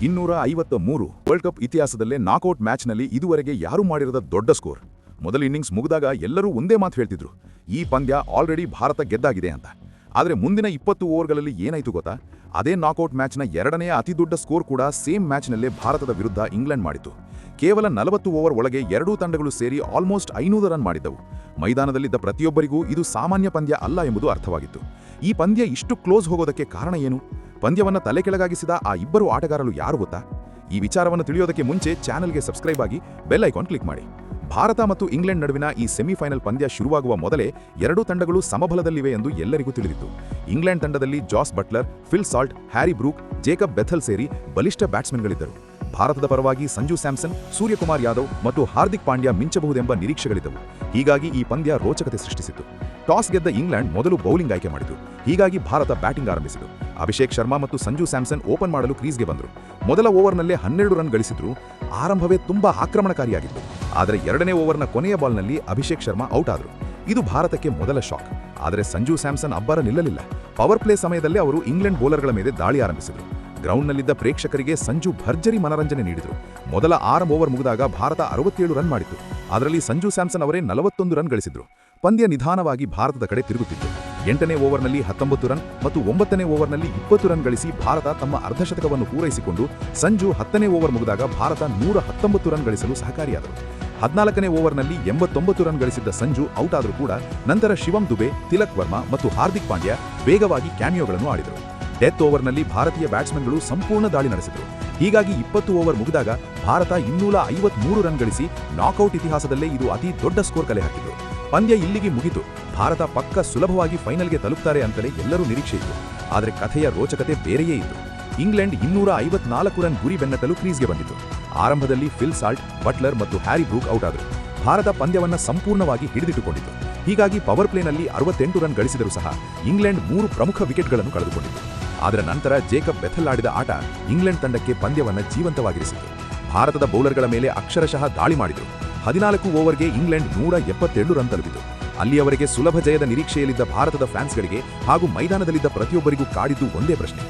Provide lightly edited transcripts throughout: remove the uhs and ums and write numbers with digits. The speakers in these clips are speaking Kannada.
253 ವರ್ಲ್ಡ್ ಕಪ್ ಇತಿಹಾಸದಲ್ಲೇ ನಾಕೌಟ್ ಮ್ಯಾಚ್ನಲ್ಲಿ ಇದುವರೆಗೆ ಯಾರೂ ಮಾಡಿರದ ದೊಡ್ಡ ಸ್ಕೋರ್. ಮೊದಲ ಇನ್ನಿಂಗ್ಸ್ ಮುಗಿದಾಗ ಎಲ್ಲರೂ ಒಂದೇ ಮಾತು ಹೇಳ್ತಿದ್ರು, ಈ ಪಂದ್ಯ ಆಲ್ರೆಡಿ ಭಾರತ ಗೆದ್ದಾಗಿದೆ ಅಂತ. ಆದರೆ ಮುಂದಿನ 20 ಓವರ್ಗಳಲ್ಲಿ ಏನಾಯ್ತು ಗೊತ್ತಾ? ಅದೇ ನಾಕೌಟ್ ಮ್ಯಾಚ್ನ ಎರಡನೆಯ ಅತಿದೊಡ್ಡ ಸ್ಕೋರ್ ಕೂಡ ಸೇಮ್ ಮ್ಯಾಚ್ನಲ್ಲೇ ಭಾರತದ ವಿರುದ್ಧ ಇಂಗ್ಲೆಂಡ್ ಮಾಡಿತು. ಕೇವಲ 40 ಓವರ್ ಒಳಗೆ ಎರಡೂ ತಂಡಗಳು ಸೇರಿ ಆಲ್ಮೋಸ್ಟ್ 500 ರನ್ ಮಾಡಿದ್ದವು. ಮೈದಾನದಲ್ಲಿದ್ದ ಪ್ರತಿಯೊಬ್ಬರಿಗೂ ಇದು ಸಾಮಾನ್ಯ ಪಂದ್ಯ ಅಲ್ಲ ಎಂಬುದು ಅರ್ಥವಾಗಿತ್ತು. ಈ ಪಂದ್ಯ ಇಷ್ಟು ಕ್ಲೋಸ್ ಹೋಗೋದಕ್ಕೆ ಕಾರಣ ಏನು? ಪಂದ್ಯವನ್ನು ತಲೆಕೆಳಗಾಗಿಸಿದ ಆ ಇಬ್ಬರು ಆಟಗಾರರು ಯಾರು ಗೊತ್ತಾ? ಈ ವಿಚಾರವನ್ನು ತಿಳಿಯೋದಕ್ಕೆ ಮುಂಚೆ ಚಾನೆಲ್ಗೆ ಸಬ್ಸ್ಕ್ರೈಬ್ ಆಗಿ ಬೆಲ್ ಐಕಾನ್ ಕ್ಲಿಕ್ ಮಾಡಿ. ಭಾರತ ಮತ್ತು ಇಂಗ್ಲೆಂಡ್ ನಡುವಿನ ಈ ಸೆಮಿಫೈನಲ್ ಪಂದ್ಯ ಶುರುವಾಗುವ ಮೊದಲೇ ಎರಡೂ ತಂಡಗಳು ಸಮಬಲದಲ್ಲಿವೆ ಎಂದು ಎಲ್ಲರಿಗೂ ತಿಳಿದಿತ್ತು. ಇಂಗ್ಲೆಂಡ್ ತಂಡದಲ್ಲಿ Jos Buttler, Phil Salt, Harry Brook, Jacob Bethell ಸೇರಿ ಬಲಿಷ್ಠ ಬ್ಯಾಟ್ಸ್ಮನ್ಗಳಿದ್ದರು. ಭಾರತದ ಪರವಾಗಿ ಸಂಜು ಸ್ಯಾಮ್ಸನ್, ಸೂರ್ಯಕುಮಾರ್ ಯಾದವ್ ಮತ್ತು ಹಾರ್ದಿಕ್ ಪಾಂಡ್ಯ ಮಿಂಚಬಹುದೆಂಬ ನಿರೀಕ್ಷೆಗಳಿದ್ದವು. ಹೀಗಾಗಿ ಈ ಪಂದ್ಯ ರೋಚಕತೆ ಸೃಷ್ಟಿಸಿತು. ಟಾಸ್ ಗೆದ್ದ ಇಂಗ್ಲೆಂಡ್ ಮೊದಲು ಬೌಲಿಂಗ್ ಆಯ್ಕೆ ಮಾಡಿತು. ಹೀಗಾಗಿ ಭಾರತ ಬ್ಯಾಟಿಂಗ್ ಆರಂಭಿಸಿತು. ಅಭಿಷೇಕ್ ಶರ್ಮಾ ಮತ್ತು ಸಂಜು ಸ್ಯಾಮ್ಸನ್ ಓಪನ್ ಮಾಡಲು ಕ್ರೀಸ್ಗೆ ಬಂದರು. ಮೊದಲ ಓವರ್ನಲ್ಲೇ 12 ರನ್ ಗಳಿಸಿದ್ರು. ಆರಂಭವೇ ತುಂಬಾ ಆಕ್ರಮಣಕಾರಿಯಾಗಿತ್ತು. ಆದರೆ ಎರಡನೇ ಓವರ್ನ ಕೊನೆಯ ಬಾಲ್ನಲ್ಲಿ ಅಭಿಷೇಕ್ ಶರ್ಮಾ ಔಟ್ ಆದರು. ಇದು ಭಾರತಕ್ಕೆ ಮೊದಲ ಶಾಕ್. ಆದರೆ ಸಂಜು ಸ್ಯಾಮ್ಸನ್ ಅಬ್ಬರ ನಿಲ್ಲಲಿಲ್ಲ. ಪವರ್ ಪ್ಲೇ ಸಮಯದಲ್ಲಿ ಅವರು ಇಂಗ್ಲೆಂಡ್ ಬೌಲರ್ಗಳ ಮೇಲೆ ದಾಳಿ ಆರಂಭಿಸಿದರು. ಗ್ರೌಂಡ್ನಲ್ಲಿದ್ದ ಪ್ರೇಕ್ಷಕರಿಗೆ ಸಂಜು ಭರ್ಜರಿ ಮನರಂಜನೆ ನೀಡಿದರು. ಮೊದಲ 6 ಓವರ್ ಮುಗಿದಾಗ ಭಾರತ 67 ರನ್ ಮಾಡಿತು. ಅದರಲ್ಲಿ ಸಂಜು ಸ್ಯಾಮ್ಸನ್ ಅವರೇ 41 ರನ್ ಗಳಿಸಿದ್ರು. ಪಂದ್ಯ ನಿಧಾನವಾಗಿ ಭಾರತದ ಕಡೆ ತಿರುಗುತ್ತಿತ್ತು. 8ನೇ ಓವರ್ನಲ್ಲಿ 19 ರನ್ ಮತ್ತು 9ನೇ ಓವರ್ನಲ್ಲಿ 20 ರನ್ ಗಳಿಸಿ ಭಾರತ ತಮ್ಮ ಅರ್ಧಶತಕವನ್ನು ಪೂರೈಸಿಕೊಂಡು ಸಂಜು 10ನೇ ಓವರ್ ಮುಗಿದಾಗ ಭಾರತ 119 ರನ್ ಗಳಿಸಲು ಸಹಕಾರಿಯಾದರು. 14ನೇ ಓವರ್ನಲ್ಲಿ 89 ರನ್ ಗಳಿಸಿದ್ದ ಸಂಜು ಔಟ್ ಆದರೂ ಕೂಡ ನಂತರ ಶಿವಂ ದುಬೆ, ತಿಲಕ್ ವರ್ಮಾ ಮತ್ತು ಹಾರ್ದಿಕ್ ಪಾಂಡ್ಯ ವೇಗವಾಗಿ ಕ್ಯಾಮಿಯೋಗಳನ್ನು ಆಡಿದರು. ಡೆತ್ ಓವರ್ನಲ್ಲಿ ಭಾರತೀಯ ಬ್ಯಾಟ್ಸ್ಮನ್ಗಳು ಸಂಪೂರ್ಣ ದಾಳಿ ನಡೆಸಿದರು. ಹೀಗಾಗಿ 20 ಓವರ್ ಮುಗಿದಾಗ ಭಾರತ 253 ರನ್ ಗಳಿಸಿ ನಾಕೌಟ್ ಇತಿಹಾಸದಲ್ಲೇ ಇದು ಅತಿ ದೊಡ್ಡ ಸ್ಕೋರ್ ಕಲೆ ಹಾಕಿತು. ಪಂದ್ಯ ಇಲ್ಲಿಗೆ ಮುಗಿತು. ಭಾರತ ಪಕ್ಕ ಸುಲಭವಾಗಿ ಫೈನಲ್ಗೆ ತಲುಪ್ತಾರೆ ಅಂತಲೇ ಎಲ್ಲರೂ ನಿರೀಕ್ಷೆ ಇತ್ತು. ಆದರೆ ಕಥೆಯ ರೋಚಕತೆ ಬೇರೆಯೇ ಇತ್ತು. ಇಂಗ್ಲೆಂಡ್ 254 ರನ್ ಗುರಿ ಬೆನ್ನಟ್ಟಲು ಕ್ರೀಸ್ಗೆ ಬಂದಿತು. ಆರಂಭದಲ್ಲಿ ಫಿಲ್ ಸಾಲ್ಟ್, ಬಟ್ಲರ್ ಮತ್ತು ಹ್ಯಾರಿ ಬ್ರೂಕ್ ಔಟ್ ಆದರು. ಭಾರತ ಪಂದ್ಯವನ್ನು ಸಂಪೂರ್ಣವಾಗಿ ಹಿಡಿದಿಟ್ಟುಕೊಂಡಿತು. ಹೀಗಾಗಿ ಪವರ್ ಪ್ಲೇನಲ್ಲಿ 68 ರನ್ ಗಳಿಸಿದರೂ ಸಹ ಇಂಗ್ಲೆಂಡ್ 3 ಪ್ರಮುಖ ವಿಕೆಟ್ಗಳನ್ನು ಕಳೆದುಕೊಂಡಿತು. ಆದರೆ ನಂತರ ಜೇಕಬ್ ಬೆಥೆಲ್ ಆಡಿದ ಆಟ ಇಂಗ್ಲೆಂಡ್ ತಂಡಕ್ಕೆ ಪಂದ್ಯವನ್ನು ಜೀವಂತವಾಗಿರಿಸಿತು. ಭಾರತದ ಬೌಲರ್ಗಳ ಮೇಲೆ ಅಕ್ಷರಶಃ ದಾಳಿ ಮಾಡಿದರು. 14 ಓವರ್ಗೆ ಇಂಗ್ಲೆಂಡ್ 177 ರನ್ ತಲುಪಿತು. ಅಲ್ಲಿಯವರೆಗೆ ಸುಲಭ ಜಯದ ನಿರೀಕ್ಷೆಯಲ್ಲಿದ್ದ ಭಾರತದ ಫ್ಯಾನ್ಸ್ಗಳಿಗೆ ಹಾಗೂ ಮೈದಾನದಲ್ಲಿದ್ದ ಪ್ರತಿಯೊಬ್ಬರಿಗೂ ಕಾಡಿದ್ದು ಒಂದೇ ಪ್ರಶ್ನೆ: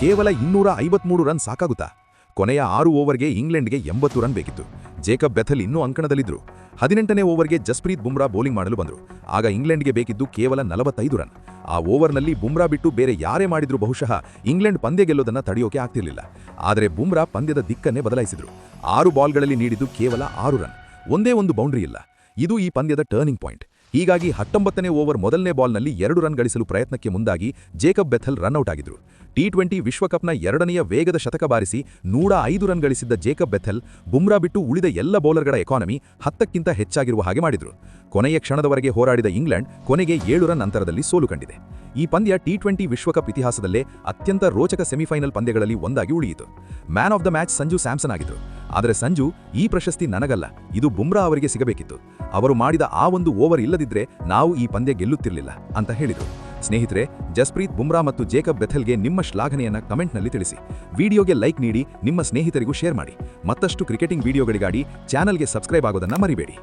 ಕೇವಲ 253 ರನ್ ಸಾಕಾಗುತ್ತಾ? ಕೊನೆಯ 6 ಓವರ್ಗೆ ಇಂಗ್ಲೆಂಡ್ಗೆ 80 ರನ್ ಬೇಕಿತ್ತು. ಜೇಕಬ್ ಬೆಥೆಲ್ ಇನ್ನೂ ಅಂಕಣದಲ್ಲಿದ್ದರು. 18ನೇ ಓವರ್ಗೆ ಜಸ್ಪ್ರೀತ್ ಬುಮ್ರಾ ಬೌಲಿಂಗ್ ಮಾಡಲು ಬಂದರು. ಆಗ ಇಂಗ್ಲೆಂಡ್ಗೆ ಬೇಕಿದ್ದು ಕೇವಲ 45 ರನ್. ಆ ಓವರ್ನಲ್ಲಿ ಬುಮ್ರಾ ಬಿಟ್ಟು ಬೇರೆ ಯಾರೇ ಮಾಡಿದ್ರೂ ಬಹುಶಃ ಇಂಗ್ಲೆಂಡ್ ಪಂದ್ಯ ಗೆಲ್ಲೋದನ್ನು ತಡೆಯೋಕೆ ಆಗ್ತಿರಲಿಲ್ಲ. ಆದರೆ ಬುಮ್ರಾ ಪಂದ್ಯದ ದಿಕ್ಕನ್ನೇ ಬದಲಾಯಿಸಿದರು. 6 ಬಾಲ್ಗಳಲ್ಲಿ ನೀಡಿದ್ದು ಕೇವಲ 6 ರನ್, ಒಂದೇ ಒಂದು ಬೌಂಡ್ರಿ ಇಲ್ಲ. ಇದು ಈ ಪಂದ್ಯದ ಟರ್ನಿಂಗ್ ಪಾಯಿಂಟ್. ಹೀಗಾಗಿ 19ನೇ ಓವರ್ ಮೊದಲನೇ ಬಾಲ್ನಲ್ಲಿ 2 ರನ್ ಗಳಿಸಲು ಪ್ರಯತ್ನಕ್ಕೆ ಮುಂದಾಗಿ ಜೇಕಬ್ ಬೆಥೆಲ್ ರನ್ಔಟ್ ಆಗಿದ್ರು. T20 ವಿಶ್ವಕಪ್ನ ಎರಡನೆಯ ವೇಗದ ಶತಕ ಬಾರಿಸಿ 105 ರನ್ ಗಳಿಸಿದ್ದ ಜೇಕಬ್ ಬೆಥೆಲ್ ಬುಮ್ರಾ ಬಿಟ್ಟು ಉಳಿದ ಎಲ್ಲ ಬೌಲರ್ಗಳ ಎಕಾನಮಿ 10ಕ್ಕಿಂತ ಹೆಚ್ಚಾಗಿರುವ ಹಾಗೆ ಮಾಡಿದ್ರು. ಕೊನೆಯ ಕ್ಷಣದವರೆಗೆ ಹೋರಾಡಿದ ಇಂಗ್ಲೆಂಡ್ ಕೊನೆಗೆ 7 ರನ್ ಅಂತರದಲ್ಲಿ ಸೋಲು ಕಂಡಿದೆ. ಈ ಪಂದ್ಯ T20 ವಿಶ್ವಕಪ್ ಇತಿಹಾಸದಲ್ಲೇ ಅತ್ಯಂತ ರೋಚಕ ಸೆಮಿಫೈನಲ್ ಪಂದ್ಯಗಳಲ್ಲಿ ಒಂದಾಗಿ ಉಳಿಯಿತು. Man of the match Sanju Samson ಆಗಿದ್ರು. ಆದರೆ ಸಂಜು, ಈ ಪ್ರಶಸ್ತಿ ನನಗಲ್ಲ, ಇದು ಬುಮ್ರಾ ಅವರಿಗೆ ಸಿಗಬೇಕಿತ್ತು. ಅವರು ಮಾಡಿದ ಆ ಒಂದು ಓವರ್ ಇಲ್ಲದಿದ್ರೆ ನಾವು ಈ ಪಂದ್ಯ ಗೆಲ್ಲುತ್ತಿರಲಿಲ್ಲ ಅಂತ ಹೇಳಿದರು. ಸ್ನೇಹಿತರೆ, ಜಸ್ಪ್ರೀತ್ ಬುಮ್ರಾ ಮತ್ತು ಜೇಕಬ್ ಬೆಥೆಲ್ಗೆ ನಿಮ್ಮ ಶ್ಲಾಘನೆಯನ್ನು ಕಮೆಂಟ್ನಲ್ಲಿ ತಿಳಿಸಿ. ವಿಡಿಯೋಗೆ ಲೈಕ್ ನೀಡಿ, ನಿಮ್ಮ ಸ್ನೇಹಿತರಿಗೂ ಶೇರ್ ಮಾಡಿ. ಮತ್ತಷ್ಟು ಕ್ರಿಕೆಟಿಂಗ್ ವಿಡಿಯೋಗಳಿಗಾಗಿ ಚಾನಲ್ಗೆ ಸಬ್ಸ್ಕ್ರೈಬ್ ಆಗೋದನ್ನು ಮರಿಬೇಡಿ.